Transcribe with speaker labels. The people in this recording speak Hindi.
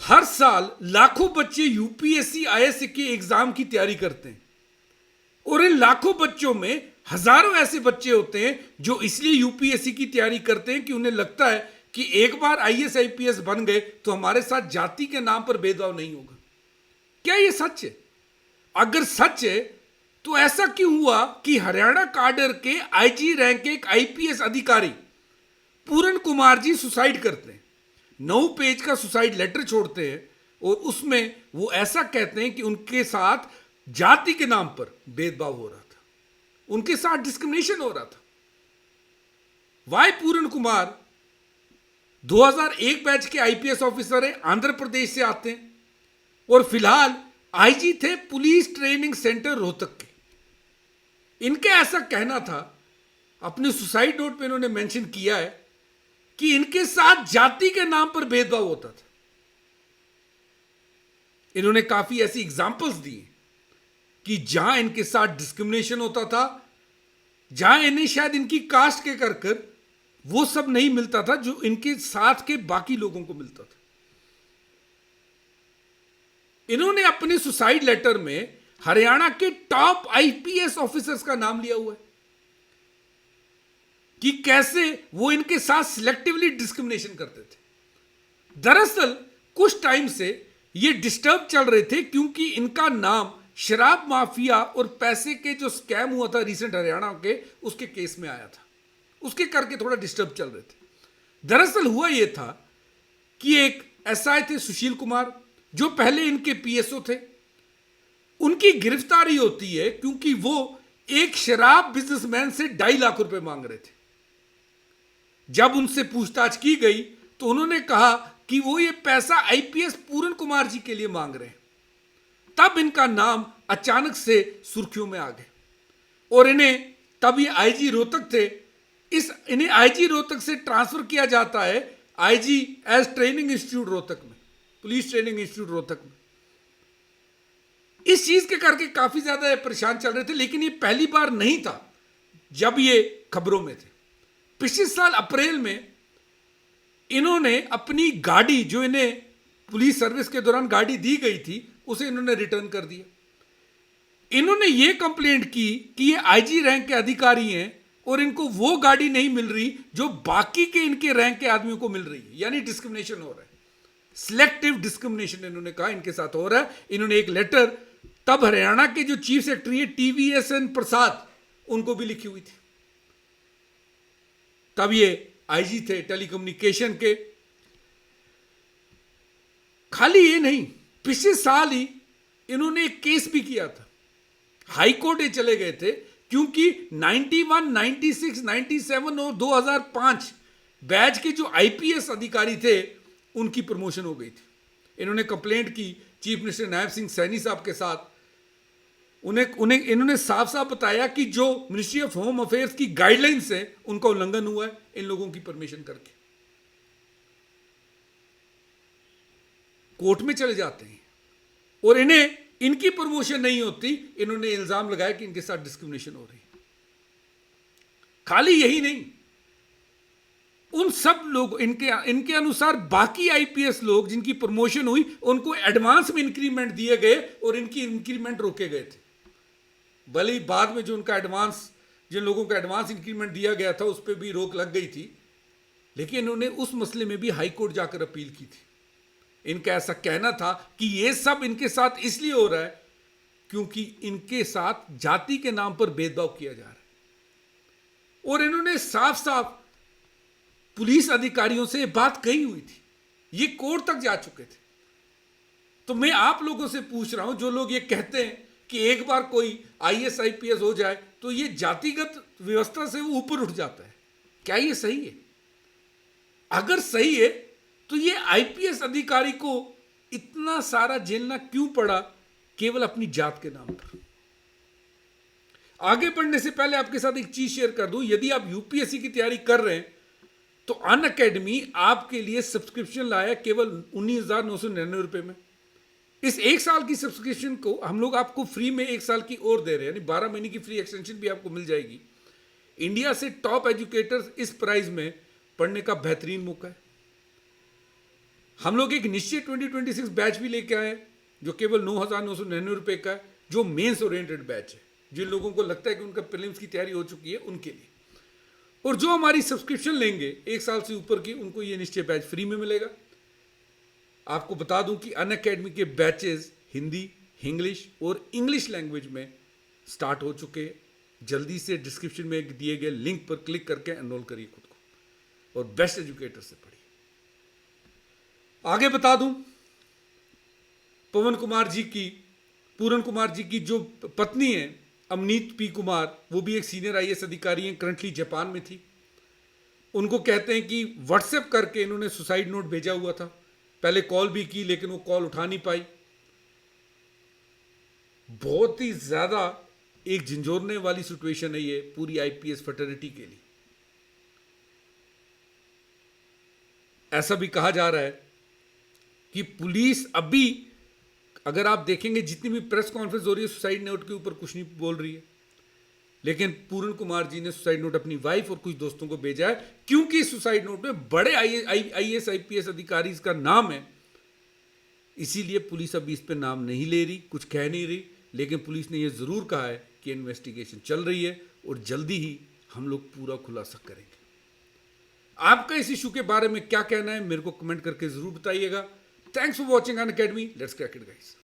Speaker 1: हर साल लाखों बच्चे यूपीएससी आईएएस के एग्जाम की तैयारी करते हैं और इन लाखों बच्चों में हजारों ऐसे बच्चे होते हैं जो इसलिए यूपीएससी की तैयारी करते हैं कि उन्हें लगता है कि एक बार आईएएस आईपीएस बन गए तो हमारे साथ जाति के नाम पर भेदभाव नहीं होगा। क्या यह सच है? अगर सच है तो ऐसा क्यों हुआ कि हरियाणा काडर के आईजी रैंक के एक आईपीएस अधिकारी पूरन कुमार जी सुसाइड करते हैं, 9 पेज का सुसाइड लेटर छोड़ते हैं और उसमें वो ऐसा कहते हैं कि उनके साथ जाति के नाम पर भेदभाव हो रहा था, उनके साथ डिस्क्रिमिनेशन हो रहा था। वाई पूरन कुमार 2001 बैच के आईपीएस ऑफिसर हैं, आंध्र प्रदेश से आते हैं और फिलहाल आईजी थे पुलिस ट्रेनिंग सेंटर रोहतक के। इनका ऐसा कहना था, अपने सुसाइड नोट पे इन्होंने मेंशन किया है कि इनके साथ जाति के नाम पर भेदभाव होता था। इन्होंने काफी ऐसी एग्जांपल्स दी कि जहां इनके साथ डिस्क्रिमिनेशन होता था, जहां इन्हें शायद इनकी कास्ट के कर वो सब नहीं मिलता था जो इनके साथ के बाकी लोगों को मिलता था। इन्होंने अपने सुसाइड लेटर में हरियाणा के टॉप आईपीएस ऑफिसर्स का नाम लिया हुआ है कि कैसे वो इनके साथ सिलेक्टिवली डिस्क्रिमिनेशन करते थे। दरअसल कुछ टाइम से ये डिस्टर्ब चल रहे थे क्योंकि इनका नाम शराब माफिया और पैसे के जो स्कैम हुआ था रिसेंट हरियाणा के, उसके केस में आया था, उसके करके थोड़ा डिस्टर्ब चल रहे थे। दरअसल हुआ यह था कि एक एसआई थे सुशील कुमार, जो पहले इनके पीएसओ थे, उनकी गिरफ्तारी होती है क्योंकि वो एक शराब बिजनेसमैन से 2.5 लाख रुपए मांग रहे थे। जब उनसे पूछताछ की गई तो उन्होंने कहा कि वो ये पैसा आईपीएस पूरन कुमार जी के लिए मांग रहे हैं। तब इनका नाम अचानक से सुर्खियों में आ गए और इन्हें, तब ये आईजी रोहतक थे, इन्हें आईजी रोहतक से ट्रांसफर किया जाता है आईजी एज ट्रेनिंग इंस्टीट्यूट रोहतक में, पुलिस ट्रेनिंग इंस्टीट्यूट रोहतक में। इस चीज के करके काफी ज्यादा परेशान चल रहे थे, लेकिन ये पहली बार नहीं था जब ये खबरों में थे। पिछले साल अप्रैल में इन्होंने अपनी गाड़ी, जो इन्हें पुलिस सर्विस के दौरान गाड़ी दी गई थी, उसे इन्होंने रिटर्न कर दिया। इन्होंने ये कंप्लेंट की कि ये आईजी रैंक के अधिकारी हैं और इनको वो गाड़ी नहीं मिल रही जो बाकी के इनके रैंक के आदमियों को मिल रही है, यानी डिस्क्रिमिनेशन हो रहा है, सिलेक्टिव डिस्क्रिमिनेशन इन्होंने कहा इनके साथ हो रहा है। इन्होंने एक लेटर तब हरियाणा के जो चीफ सेक्रेटरी है टीवीएसएन प्रसाद, उनको भी लिखी हुई थी। तब ये आईजी थे टेलीकम्युनिकेशन के। खाली ये नहीं, पिछले साल ही इन्होंने एक केस भी किया था, हाई कोर्ट ये चले गए थे क्योंकि 91, 96, 97 और 2005 बैच के जो आईपीएस अधिकारी थे उनकी प्रमोशन हो गई थी। इन्होंने कंप्लेंट की चीफ मिनिस्टर नायब सिंह सैनी साहब के साथ। उन्हें इन्होंने साफ साफ बताया कि जो मिनिस्ट्री ऑफ होम अफेयर्स की गाइडलाइंस है उनका उल्लंघन हुआ है इन लोगों की परमिशन करके। कोर्ट में चले जाते हैं और इन्हें इनकी प्रमोशन नहीं होती। इन्होंने इल्जाम लगाया कि इनके साथ डिस्क्रिमिनेशन हो रही है। खाली यही नहीं, उन सब लोग, इनके अनुसार बाकी आईपीएस लोग जिनकी प्रमोशन हुई उनको एडवांस में इंक्रीमेंट दिए गए और इनकी इंक्रीमेंट रोके गए थे। भले ही बाद में जो उनका एडवांस, जिन लोगों का एडवांस इंक्रीमेंट दिया गया था उस पर भी रोक लग गई थी, लेकिन इन्होंने उस मसले में भी हाई कोर्ट जाकर अपील की थी। इनका ऐसा कहना था कि यह सब इनके साथ इसलिए हो रहा है क्योंकि इनके साथ जाति के नाम पर भेदभाव किया जा रहा है। और इन्होंने साफ साफ पुलिस अधिकारियों से यह बात कही हुई थी, ये कोर्ट तक जा चुके थे। तो मैं आप लोगों से पूछ रहा हूं, जो लोग ये कहते हैं कि एक बार कोई आईएएस आईपीएस हो जाए तो ये जातिगत व्यवस्था से वो ऊपर उठ जाता है, क्या ये सही है? अगर सही है तो ये आईपीएस अधिकारी को इतना सारा झेलना क्यों पड़ा केवल अपनी जात के नाम पर? आगे बढ़ने से पहले आपके साथ एक चीज शेयर कर दूं, यदि आप यूपीएससी की तैयारी कर रहे हैं तो अनअकैडमी आपके लिए सब्सक्रिप्शन लाया केवल 19,999 रुपए में। इस 1 साल की सब्सक्रिप्शन को हम लोग आपको फ्री में 1 साल की और दे रहे हैं, यानी 12 महीने की फ्री एक्सटेंशन भी आपको मिल जाएगी। इंडिया से टॉप एजुकेटर्स इस प्राइस में पढ़ने का बेहतरीन मौका है। हम लोग एक निश्चित 2026 बैच भी लेके आए हैं, जो केवल 9,999 रुपये का है, जो मेंस ओरिएंटेड बैच है, जिन लोगों को लगता है कि उनका प्रीलिम्स की तैयारी हो चुकी है उनके लिए। और जो हमारी सब्सक्रिप्शन लेंगे 1 साल से ऊपर की, उनको ये निश्चय बैच फ्री में मिलेगा। आपको बता दूं कि अनअकैडमी के बैचेस हिंदी, इंग्लिश और इंग्लिश लैंग्वेज में स्टार्ट हो चुके हैं। जल्दी से डिस्क्रिप्शन में दिए गए लिंक पर क्लिक करके एनरोल करिए खुद को और बेस्ट एजुकेटर से पढ़िए। आगे बता दूं, पूरन कुमार जी की जो पत्नी है अमनीत पी कुमार, वो भी एक सीनियर आईएएस अधिकारी हैं, करंटली जापान में थी। उनको कहते हैं कि व्हाट्सएप करके इन्होंने सुसाइड नोट भेजा हुआ था। पहले कॉल भी की लेकिन वो कॉल उठा नहीं पाई। बहुत ही ज्यादा एक झंझोरने वाली सिचुएशन है ये पूरी आईपीएस फ्रेटर्निटी के लिए। ऐसा भी कहा जा रहा है कि पुलिस अभी, अगर आप देखेंगे जितनी भी प्रेस कॉन्फ्रेंस हो रही है, सुसाइड नोट के ऊपर कुछ नहीं बोल रही है। लेकिन पूरन कुमार जी ने सुसाइड नोट अपनी वाइफ और कुछ दोस्तों को भेजा है, क्योंकि सुसाइड नोट में बड़े आईएएस आईपीएस अधिकारी का नाम है। इसीलिए पुलिस अभी इस पे नाम नहीं ले रही, कुछ कह नहीं रही। लेकिन पुलिस ने यह जरूर कहा है कि इन्वेस्टिगेशन चल रही है और जल्दी ही हम लोग पूरा खुलासा करेंगे। आपका इस इशू के बारे में क्या कहना है, मेरे को कमेंट करके जरूर बताइएगा। Thanks for watching Unacademy, let's crack it guys.